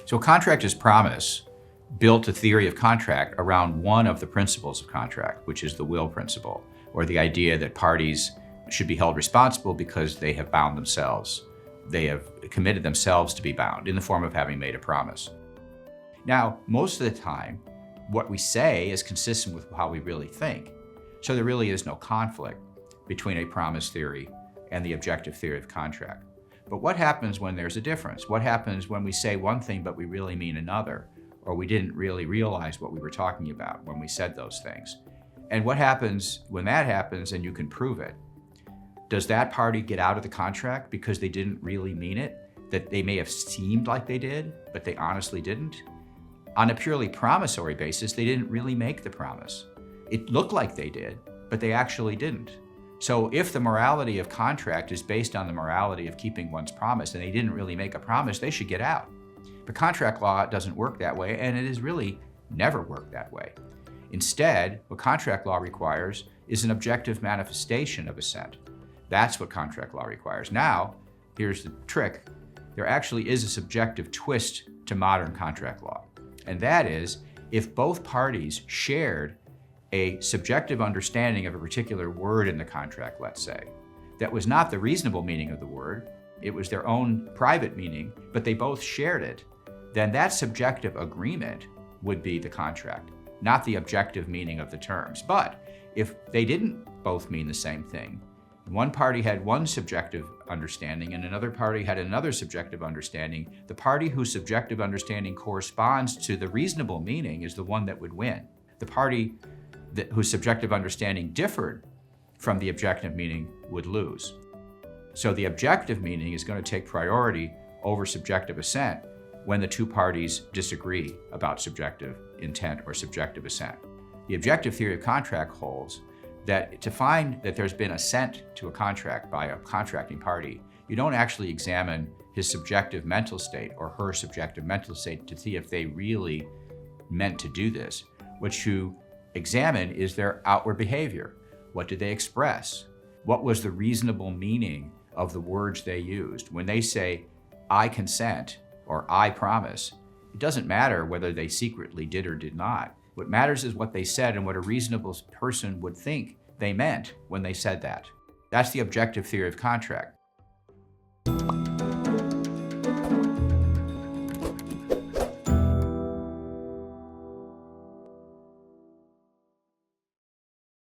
So contract is promise built a theory of contract around one of the principles of contract, which is the will principle, or the idea that parties should be held responsible because they have bound themselves. They have committed themselves to be bound in the form of having made a promise. Now, most of the time, what we say is consistent with how we really think. So there really is no conflict between a promise theory and the objective theory of contract. But what happens when there's a difference? What happens when we say one thing but we really mean another, or we didn't really realize what we were talking about when we said those things? And what happens when that happens and you can prove it? Does that party get out of the contract because they didn't really mean it? That they may have seemed like they did, but they honestly didn't? On a purely promissory basis, they didn't really make the promise. It looked like they did, but they actually didn't. So if the morality of contract is based on the morality of keeping one's promise and they didn't really make a promise, they should get out. But contract law doesn't work that way, and it has really never worked that way. Instead, what contract law requires is an objective manifestation of assent. That's what contract law requires. Now, here's the trick. There actually is a subjective twist to modern contract law. And that is, if both parties shared a subjective understanding of a particular word in the contract, let's say, that was not the reasonable meaning of the word, it was their own private meaning, but they both shared it, then that subjective agreement would be the contract, not the objective meaning of the terms. But if they didn't both mean the same thing, one party had one subjective understanding and another party had another subjective understanding, the party whose subjective understanding corresponds to the reasonable meaning is the one that would win. The party whose subjective understanding differed from the objective meaning would lose. So the objective meaning is going to take priority over subjective assent when the two parties disagree about subjective intent or subjective assent. The objective theory of contract holds that to find that there's been assent to a contract by a contracting party, you don't actually examine his subjective mental state or her subjective mental state to see if they really meant to do this. What you examine is their outward behavior. What did they express? What was the reasonable meaning of the words they used? When they say, I consent or I promise, it doesn't matter whether they secretly did or did not. What matters is what they said and what a reasonable person would think they meant when they said that. That's the objective theory of contract.